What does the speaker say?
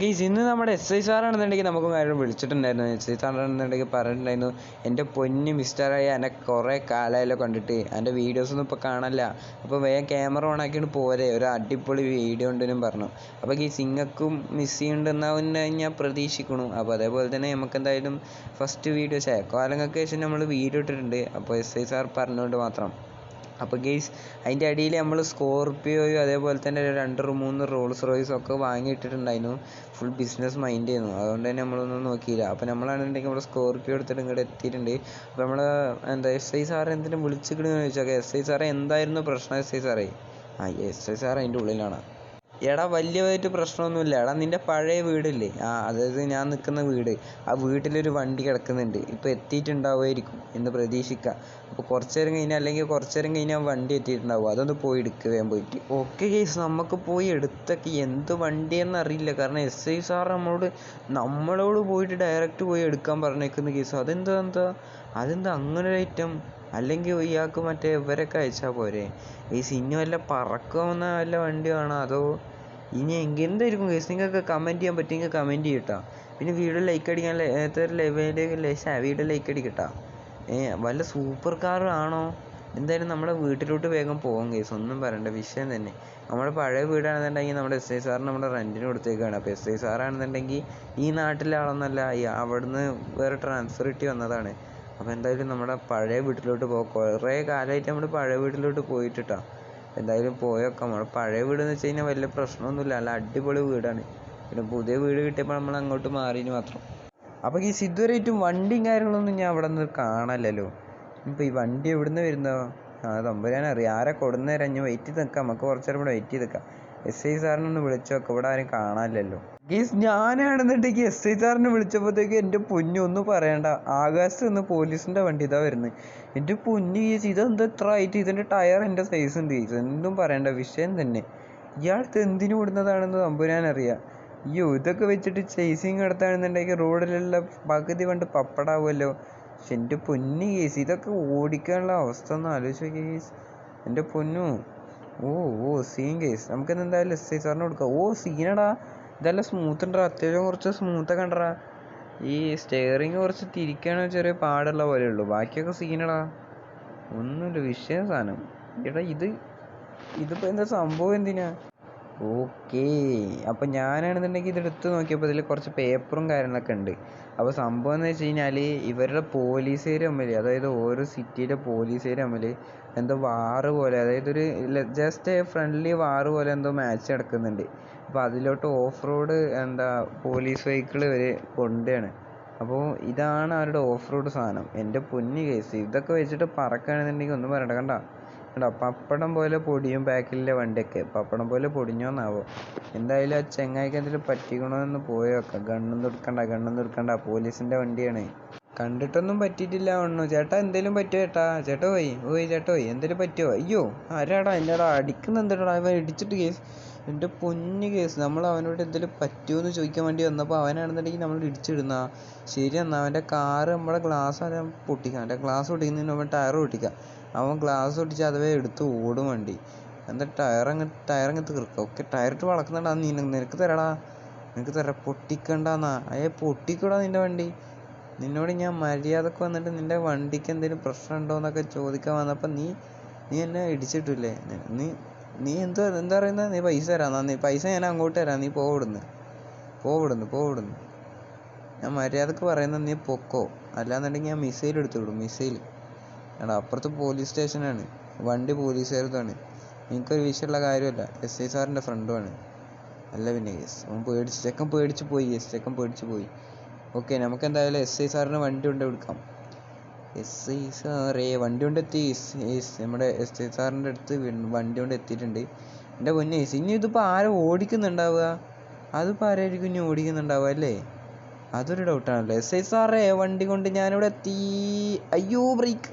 Guys ഇന്ന് നമ്മുടെ S I സാറാണെന്നുണ്ടെങ്കിൽ നമുക്ക് ആരും വിളിച്ചിട്ടുണ്ടായിരുന്നു. എസ് ഐ സാറാണെന്നുണ്ടെങ്കിൽ പറഞ്ഞിട്ടുണ്ടായിരുന്നു, എൻ്റെ പൊന്ന് മിസ്റ്ററായി എന്നെ കുറേ കാലമായല്ലോ കണ്ടിട്ട്, എൻ്റെ വീഡിയോസൊന്നും ഇപ്പോൾ കാണാനില്ല, അപ്പോൾ വേഗം ക്യാമറ ഓൺ ആക്കിയിട്ട് പോരെ, ഒരു അടിപൊളി വീഡിയോ ഉണ്ടെന്നും പറഞ്ഞു. അപ്പോൾ ഗെയ്സ് ഇങ്ങക്കും മിസ് ചെയ്യുന്നുണ്ടെന്നാവുന്ന ഞാൻ പ്രതീക്ഷിക്കുന്നു. അപ്പോൾ അതേപോലെ തന്നെ നമുക്ക് എന്തായാലും ഫസ്റ്റ് വീഡിയോ കാലങ്ങൾക്ക് ശേഷം നമ്മൾ വീഡിയോ ഇട്ടിട്ടുണ്ട്. അപ്പോൾ എസ് ഐ സാർ പറഞ്ഞുകൊണ്ട് മാത്രം. അപ്പോൾ ഗെയ്സ് അതിൻ്റെ അടിയിൽ നമ്മൾ സ്കോർപ്പിയോയും അതേപോലെ തന്നെ 2-3 റോൾസ് റോയ്സും ഒക്കെ വാങ്ങിയിട്ടിട്ടുണ്ടായിരുന്നു. ഫുൾ ബിസിനസ് മൈൻഡ് ചെയ്യുന്നു, അതുകൊണ്ട് തന്നെ നമ്മളൊന്നും നോക്കിയില്ല. അപ്പോൾ നമ്മളാണെന്നുണ്ടെങ്കിൽ നമ്മൾ സ്കോർപ്പിയോ എടുത്തിട്ട് ഇങ്ങോട്ട് എത്തിയിട്ടുണ്ട്. അപ്പോൾ നമ്മൾ എസ് ഐ സാറെ എന്തിനും വിളിച്ചിക്കണെന്ന് ചോദിച്ചാൽ, എസ് ഐ സാറെ എന്തായിരുന്നു പ്രശ്നം? എസ് ഐ സാറേ എസ് ഐ സാർ അതിൻ്റെ ഉള്ളിലാണ്. എടാ വലിയതായിട്ട് പ്രശ്നമൊന്നുമില്ല. എടാ നിൻ്റെ പഴയ വീടില്ലേ, അതായത് ഞാൻ നിൽക്കുന്ന വീട്, ആ വീട്ടിലൊരു വണ്ടി കിടക്കുന്നുണ്ട്. ഇപ്പോൾ എത്തിയിട്ടുണ്ടാവുമായിരിക്കും എന്ന് പ്രതീക്ഷിക്കാം. അപ്പോൾ കുറച്ച് നേരം കഴിഞ്ഞാൽ അല്ലെങ്കിൽ കുറച്ച് നേരം കഴിഞ്ഞാൽ വണ്ടി എത്തിയിട്ടുണ്ടാവും. അതൊന്ന് പോയി എടുക്കുക വേഗം പോയിട്ട്. ഓക്കെ കേസ്, നമുക്ക് പോയി എടുത്തൊക്കെ എന്ത് വണ്ടിയെന്ന് അറിയില്ല. കാരണം എസ് ഐ സാർ നമ്മളോട് പോയിട്ട് ഡയറക്റ്റ് പോയി എടുക്കാൻ പറഞ്ഞേക്കുന്ന കേസ്. അതെന്താ അങ്ങനെ ഒരു ഐറ്റം? അല്ലെങ്കിൽ ഇയാൾക്ക് മറ്റേ ഇവരൊക്കെ അയച്ചാൽ പോരെ? ഈ സിനിമ വല്ല പറക്കാവുന്ന വല്ല വണ്ടി വേണോ, അതോ ഇനി എന്തായിരിക്കും കേസ്? നിങ്ങൾക്ക് കമൻറ്റ് ചെയ്യാൻ പറ്റുമെങ്കിൽ കമൻറ്റ് ചെയ്യട്ടോ. പിന്നെ വീഡിയോ ലൈക്ക് അടിക്കാൻ വീഡിയോ ലൈക്ക് അടിക്കട്ടോ. വല്ല സൂപ്പർ കാറും ആണോ? എന്തായാലും നമ്മുടെ വീട്ടിലോട്ട് വേഗം പോകാം കേസ്, ഒന്നും പറയണ്ട, വിഷയം തന്നെ. നമ്മുടെ പഴയ വീടാണെന്നുണ്ടെങ്കിൽ നമ്മുടെ എസ് ഐ സാറിന് നമ്മുടെ റെൻറ്റിന് കൊടുത്തേക്കാണ്. അപ്പോൾ എസ് ഐ സാറാണെന്നുണ്ടെങ്കിൽ ഈ നാട്ടിലെ ആളൊന്നല്ല, അവിടുന്ന് വേറെ ട്രാൻസ്ഫർ കിട്ടി വന്നതാണ്. അപ്പോൾ എന്തായാലും നമ്മുടെ പഴയ വീട്ടിലോട്ട് പോകാം. കുറേ കാലമായിട്ട് നമ്മൾ പഴയ വീട്ടിലോട്ട് പോയിട്ടാ. എന്തായാലും പോയൊക്കെ നമ്മുടെ പഴയ വീടെന്ന് വെച്ച് കഴിഞ്ഞാൽ വലിയ പ്രശ്നമൊന്നുമില്ല, നല്ല അടിപൊളി വീടാണ്. പിന്നെ പുതിയ വീട് കിട്ടിയപ്പോൾ നമ്മൾ അങ്ങോട്ട് മാറിയെന്ന് മാത്രം. അപ്പോൾ ഈ ഇതുവരെയായിട്ടും വണ്ടിയും കാര്യങ്ങളൊന്നും ഞാൻ അവിടെ നിന്ന് കാണാമല്ലോ. ഇപ്പോൾ ഈ വണ്ടി എവിടുന്ന് വരുന്നോ? തമ്പുരാനറിയാം. ആരെ കൊടുന്നേരം ഞാൻ വെയിറ്റ് ചെയ്ത് നിൽക്കാം, നമുക്ക് കുറച്ച് നേരം ഇവിടെ വെയിറ്റ് ചെയ്ത് നിൽക്കാം. എസ് ഐ സാറിനൊന്ന് വിളിച്ചു നോക്കാം, ഇവിടെ ആരും കാണാനില്ലല്ലോ. ഗീസ് ഞാനാണെന്നുണ്ടെങ്കിൽ എസ് ഐ സാറിനെ വിളിച്ചപ്പോഴത്തേക്ക് എൻ്റെ പൊന്നു ഒന്നും പറയണ്ട, ആകാശത്ത് നിന്ന് പോലീസിൻ്റെ വണ്ടി ഇതാ വരുന്നത്. എൻ്റെ പൊന്നു ഗീസ്, ഇതെന്താ ഇത്ര ആയിട്ട്? ഇതിൻ്റെ ടയർ എൻ്റെ സൈസ് ഉണ്ട് ഗീസ്, എന്തും പറയണ്ട, വിഷയം തന്നെ. ഇയാൾക്ക് എന്തിനു വിടുന്നതാണെന്ന് തമ്പുരാനറിയാം. അയ്യോ, ഇതൊക്കെ വെച്ചിട്ട് ചേസിങ് നടത്താണെന്നുണ്ടെങ്കിൽ റോഡിലുള്ള പകുതി കൊണ്ട് പപ്പടാവുമല്ലോ. പക്ഷെ എൻ്റെ പൊന്നു കേസ്, ഇതൊക്കെ ഓടിക്കാനുള്ള അവസ്ഥ ഒന്ന് ആലോചിച്ച് നോക്കിയ കേസ്, എൻ്റെ പൊന്നു. Scene case. നമുക്കിന്ന് എന്തായാലും എസ് ഐ സാറിന് കൊടുക്കാം. സീനടാ, ഇതെല്ലാം സ്മൂത്ത് ഉണ്ടടാ, അത്യാവശ്യം കുറച്ച് സ്മൂത്തൊക്കെ ഉണ്ടടാ. ഈ സ്റ്റെയറിങ് കുറച്ച് തിരിക്കാനോ ചെറിയ പാടുള്ള പോലെ ഉള്ളൂ, ബാക്കിയൊക്കെ സീനടാ, ഒന്നുമില്ല, വിഷയം സാധനം. എടാ ഇതിപ്പോൾ എന്താ സംഭവം, എന്തിനാ? ഓക്കേ, അപ്പം ഞാനാണെന്നുണ്ടെങ്കിൽ ഇതെടുത്ത് നോക്കിയപ്പോൾ ഇതിൽ കുറച്ച് പേപ്പറും കാര്യങ്ങളൊക്കെ ഉണ്ട്. അപ്പോൾ സംഭവം എന്ന് വെച്ച് കഴിഞ്ഞാൽ ഇവരുടെ പോലീസുകാർ തമ്മിൽ, അതായത് ഓരോ സിറ്റിയിലെ പോലീസുകാർ തമ്മിൽ എന്തോ വാറ് പോലെ, അതായത് ഒരു ജസ്റ്റ് ഫ്രണ്ട്ലി വാറ് പോലെ എന്തോ മാച്ച് നടക്കുന്നുണ്ട്. അപ്പോൾ അതിലോട്ട് ഓഫ് റോഡ് പോലീസ് വെഹിക്കിൾ ഇവർ കൊണ്ടുപോവാണ്. അപ്പോൾ ഇതാണ് അവരുടെ ഓഫ് റോഡ് സാധനം. എൻ്റെ പൊന്നു കേസ്, ഇതൊക്കെ വെച്ചിട്ട് പറക്കുകയാണെന്നുണ്ടെങ്കിൽ ഒന്നും പറയണ്ട. കണ്ടോ പപ്പടം പോലെ പൊടിയും ബാക്കിലെ വണ്ടിയൊക്കെ, പപ്പടം പോലെ പൊടിഞ്ഞോന്നാവോ. എന്തായാലും ആ ചെങ്ങായിക്ക് എന്തെങ്കിലും പറ്റിക്കണമെന്ന് പോയി വെക്കാം. ഗണ്ണൊന്നും എടുക്കണ്ട, പോലീസിൻ്റെ വണ്ടിയാണ്. കണ്ടിട്ടൊന്നും പറ്റിയിട്ടില്ല ഒന്നു. ചേട്ടാ എന്തേലും പറ്റുമോ? ചേട്ടാ പോയി എന്തേലും പറ്റുമോ? അയ്യോ, ആരാടാ എന്നോടാ അടിക്കുന്ന? എന്താടാ അവൻ ഇടിച്ചിട്ട് കേസ്. എൻ്റെ പൊന്നു കേസ്, നമ്മൾ അവനോട് എന്തെങ്കിലും പറ്റുമോ ചോദിക്കാൻ വേണ്ടി വന്നപ്പോൾ അവനാണെന്നുണ്ടെങ്കിൽ നമ്മൾ ഇടിച്ചിടുന്ന. ശരി, എന്നാൽ അവൻ്റെ കാറ് നമ്മുടെ ഗ്ലാസ് പൊട്ടിക്കാം. അവൻ്റെ ഗ്ലാസ് പൊട്ടിക്കുന്നതിന് അവൻ ടയർ പൊട്ടിക്കാം. അവൻ ഗ്ലാസ് പൊട്ടിച്ച് അതുവരെ എടുത്ത് ഓടും വണ്ടി. എന്താ ടയറങ്ങ് തീർക്കുക. ഓക്കെ, ടയറിട്ട് വളക്കുന്നുണ്ടാ? നിനക്ക് തരാടാ, നിനക്ക് തരാം. പൊട്ടിക്കണ്ടെന്നാ? പൊട്ടിക്കൂടാ നിൻ്റെ വണ്ടി. നിന്നോട് ഞാൻ മര്യാദക്ക് വന്നിട്ട് നിൻ്റെ വണ്ടിക്ക് എന്തെങ്കിലും പ്രശ്നം ഉണ്ടോ എന്നൊക്കെ ചോദിക്കാൻ വന്നപ്പോൾ നീ എന്നെ ഇടിച്ചിട്ടില്ലേ? നീ എന്താ പറയുന്നത്? നീ പൈസ തരാം. പൈസ ഞാൻ അങ്ങോട്ട് തരാം, നീ പോവിടുന്ന്. ഞാൻ മര്യാദക്ക് പറയുന്നത് നീ പൊക്കോ, അല്ലാന്നുണ്ടെങ്കിൽ ഞാൻ മിസൈൽ എടുത്തു വിടും. മിസൈൽ. എടാ, അപ്പുറത്ത് പോലീസ് സ്റ്റേഷനാണ്, വണ്ടി പോലീസുകാരതാണ്. എനിക്കൊരു വിഷയമുള്ള കാര്യമല്ല, എസ് ഐ സാറിൻ്റെ ഫ്രണ്ടുമാണ്. അല്ല പിന്നെ കേസ്, ചെക്കൻ പേടിച്ച് പോയി. ഓക്കെ, നമുക്ക് എന്തായാലും എസ് ഐ സാറിന് വണ്ടി കൊണ്ട് എടുക്കാം. എസ് ഐ സാറേ, വണ്ടി കൊണ്ട് എത്തി. നമ്മുടെ എസ് ഐ സാറിൻ്റെ അടുത്ത് വണ്ടി കൊണ്ട് എത്തിയിട്ടുണ്ട്. എൻ്റെ പൊന്നേ, ഇനി ഇതിപ്പോൾ ആരും ഓടിക്കുന്നുണ്ടാവുക? അതിപ്പോൾ ആരായിരിക്കും ഇനി ഓടിക്കുന്നുണ്ടാവുക അല്ലേ? അതൊരു ഡൗട്ടാണല്ലോ. എസ് ഐ സാറേ, വണ്ടി കൊണ്ട് ഞാനിവിടെ എത്തി. അയ്യോ, ബ്രേക്ക്.